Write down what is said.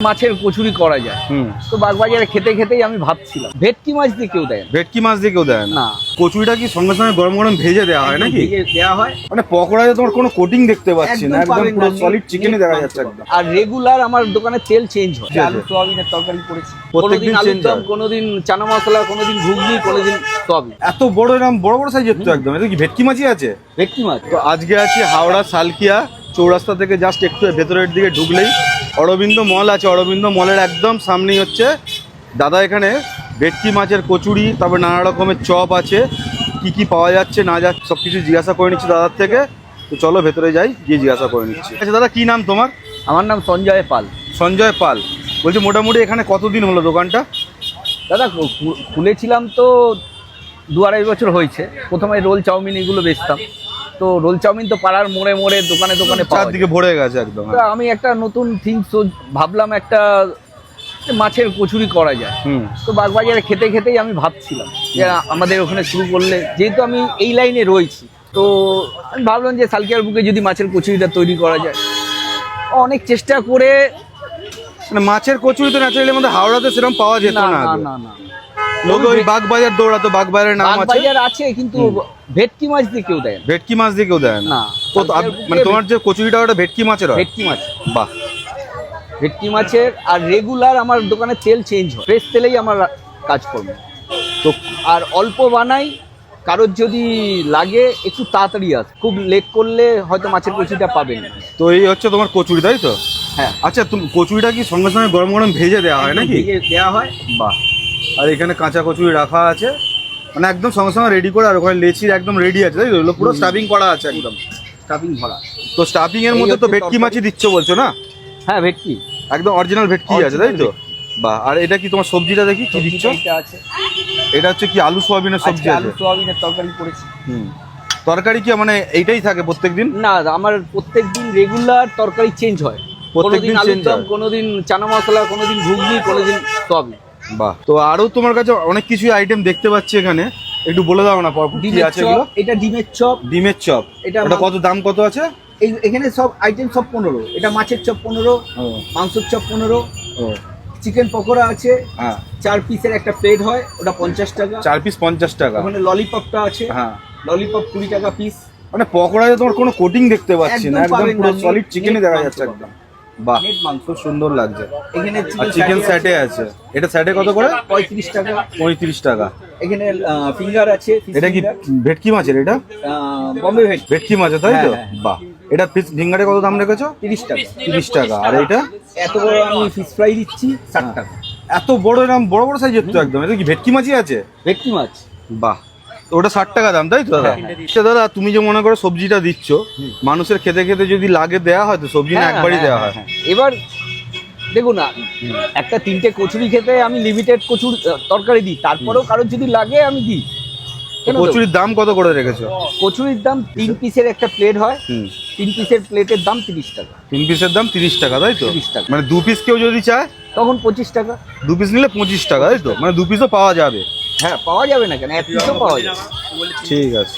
মাছের কচুরি করা যায়। তো বাগবাজারে খেতে খেতেই আমি ভাবছিলাম ভেটকি মাছ দিয়ে কেউ দেয় না। ভেটকি মাছ দিয়ে কেউ দেয় না। কচুরিটা কি সঙ্গে সঙ্গে গরম গরম ভেজে দেওয়া হয় নাকি? দেওয়া হয়, মানে পকোড়ায় তোমার কোনো কোটিং দেখতে পাচ্ছি না, একদম পুরো সলিড চিকেনই দেখা যাচ্ছে একদম। আর রেগুলার আমার দোকানে তেল চেঞ্জ হয়। আলু সোয়াবিনের তরকারি করেছি, প্রত্যেকদিন আলুর চেঞ্জ দম, হয়। কোনোদিন চানা মশলা, কোনোদিন ঘুগনি, কোনোদিন সোয়াবিন। এত বড় এরকম বড় বড় সাইজের তো একদম। এটা কি ভেটকি মাছই আছে? ভেটকি মাছ। তো আজকে আছি হাওড়া সালকিয়া চৌরাস্তা থেকে জাস্ট একটু ভেতরের দিকে ঢুকলেই অরবিন্দ মল আছে। অরবিন্দ মলের একদম সামনেই হচ্ছে দাদা এখানে ভেটকি মাছের কচুরি, তারপর নানা রকমের চপ আছে। কি কি পাওয়া যাচ্ছে না যাচ্ছে সব কিছু জিজ্ঞাসা করে নিচ্ছি দাদার থেকে। তো চলো ভেতরে যাই, গিয়ে জিজ্ঞাসা করে নিচ্ছি। আচ্ছা দাদা, কি নাম তোমার? আমার নাম সঞ্জয় পাল। সঞ্জয় পাল। বলছি মোটামুটি এখানে কতদিন হলো দোকানটা? দাদা খুলেছিলাম তো 2-2.5 বছর হয়েছে। প্রথমে রোল চাউমিন এগুলো বেচতাম। তো রোল চাউমিন তো পাড়ার মোড়ে মোড়ে দোকানে দোকানে চারদিকে ভরে গেছে একদম। তো আমি একটা নতুন থিংস ভাবলাম, একটা মাছের কচুরি করা যায়। তো বাগবাজারে খেতে খেতেই আমি ভাবছিলাম যে আমাদের ওখানে শুরু করলে, যেহেতু আমি এই লাইনে রয়েছি, তো আমি ভাবলাম যে সালকিয়ার বুকে যদি মাছের কচুরিটা তৈরি করা যায়। অনেক চেষ্টা করে মানে মাছের কচুরি তো ন্যাচারালি আমাদের হাওড়াতে সেরকম পাওয়া যেত না না। না না না লোক ওই বাগবাজার দৌড়াতো, বাগবাজারের নাম আছে। বাগবাজার আছে, কিন্তু ভেটকি মাছ দিয়ে কেউ দেয় না। ভেটকি মাছ দিয়ে কেউ দেয় না। তো মানে তোমার যে কচুরিটা ওটা ভেটকি মাছের হয়? ভেটকি মাছ। বাহ। ভেটকি মাছের। আর রেগুলার আমার দোকানে তেল চেঞ্জ হয়, ফ্রেশ তেলেই আমার কাজকর্ম। তো আর অল্প বানাই, কারোর যদি লাগে একটু তাড়াতাড়ি আসে, খুব লেট করলে হয়তো মাছের কচুরিটা পাবেন না। তো এই হচ্ছে তোমার কচুরি, তাই তো? হ্যাঁ। আচ্ছা, তুমি কচুরিটা কি সঙ্গে সঙ্গে গরম গরম ভেজে দেওয়া হয় নাকি? দেওয়া হয়। বাহ। আর এখানে কাঁচা কচুরি রাখা আছে, মানে একদম সঙ্গে সঙ্গে রেডি করে। আর ওখানে লেচির একদম রেডি আছে, তাই তো? পুরো স্টাফিং করা আছে একদম। স্টাফিং ভরা। তো স্টাফিং এর মধ্যে তো ভেটকি মাছই দিচ্ছ বলছো না? হ্যাঁ, ভেটকি একদম অরিজিনাল ভেটকি আছে, তাই তো? বাহ। আর এটা কি তোমার সবজিটা দেখি কি দিচ্ছ? আছে। এটা হচ্ছে কি আলু সোয়াবিনের সবজি আছে? আলু সোয়াবিনের তরকারি করেছি। তরকারি কি মানে এইটাই থাকে প্রত্যেকদিন? না, আমার প্রত্যেকদিন রেগুলার তরকারি চেঞ্জ হয়। প্রত্যেকদিন আলুর চেঞ্জ দম, হয়? কোনোদিন চানা মশলা, কোনোদিন ঘুগনি, কোনোদিন সোয়াবিন। বাহ। তো আরো তোমার কাছে অনেক কিছু আইটেম দেখতে পাচ্ছি এখানে, একটু বলে দাও না পরপর কি আছে এগুলো? এটা ডিমের চপ। ডিমের চপ। এটা কত দাম কত আছে? এখানে সব আইটেম সব 15। এটা মাছের চপ 15, মাংসের চপ 15, চিকেন পকোড়া আছে। হ্যাঁ। 4 পিসের একটা প্লেট হয়, ওটা 50 টাকা। 4 পিস 50 টাকা। ওখানে ললিপপটা আছে। হ্যাঁ। ললিপপ 20 টাকা পিস। মানে পকোড়ায় তোমার কোনো কোটিং দেখতে পাচ্ছি না, একদম পুরো সলিড চিকেনই দেখা যাচ্ছে একদম। বাহ, খুব সুন্দর লাগছে। এখানে চিকেন স্যাটে আছে। এটা স্যাটে কত করে? 35 টাকা। 35 টাকা। এখানে ফিঙ্গার আছে। এটা কি ভেটকি মাছের? এটা বম্বে ভেটকি মাছ, তাই তো? হ্যাঁ। বাহ। এটা ফিশ ফিঙ্গারে কত দাম রেখেছো? 30 টাকা। 30 টাকা। আর এটা এত বড় আমি ফিশ ফ্রাই দিচ্ছি 60 টাকা। এত বড় এরকম বড় বড় সাইজের তো একদম। এটা কি ভেটকি মাছই আছে? ভেটকি মাছ। বাহ। তো ওটা 60 টাকা দাম, তাই তো দাদা? আচ্ছা দাদা, তুমি যে মনে করো সবজিটা দিচ্ছ, মানুষের খেতে খেতে যদি লাগে দেয়া হয় তো সবজি না একবারই দেওয়া হয়? এবার দেখুন না, একটা 3টে কচুরি খেতে আমি লিমিটেড কচুরি তরকারি দিই, তারপরেও কারোর যদি লাগে আমি দিই। কচুরির দাম কত করে রেখেছো? কচুরির দাম 3 পিসের একটা প্লেট হয়। 3 পিসের প্লেটের দাম 30 টাকা। 3 পিসের দাম 30 টাকা, তাই তো? 30 টাকা। মানে 2 পিস কেউ যদি চায় তখন 25 টাকা। 2 পিস নিলে 25 টাকা, তাই তো? মানে 2 পিসও পাওয়া যাবে? হ্যাঁ, পাওয়া যাবে না কেন, 1 পিসও পাওয়া যাবে। ঠিক আছে।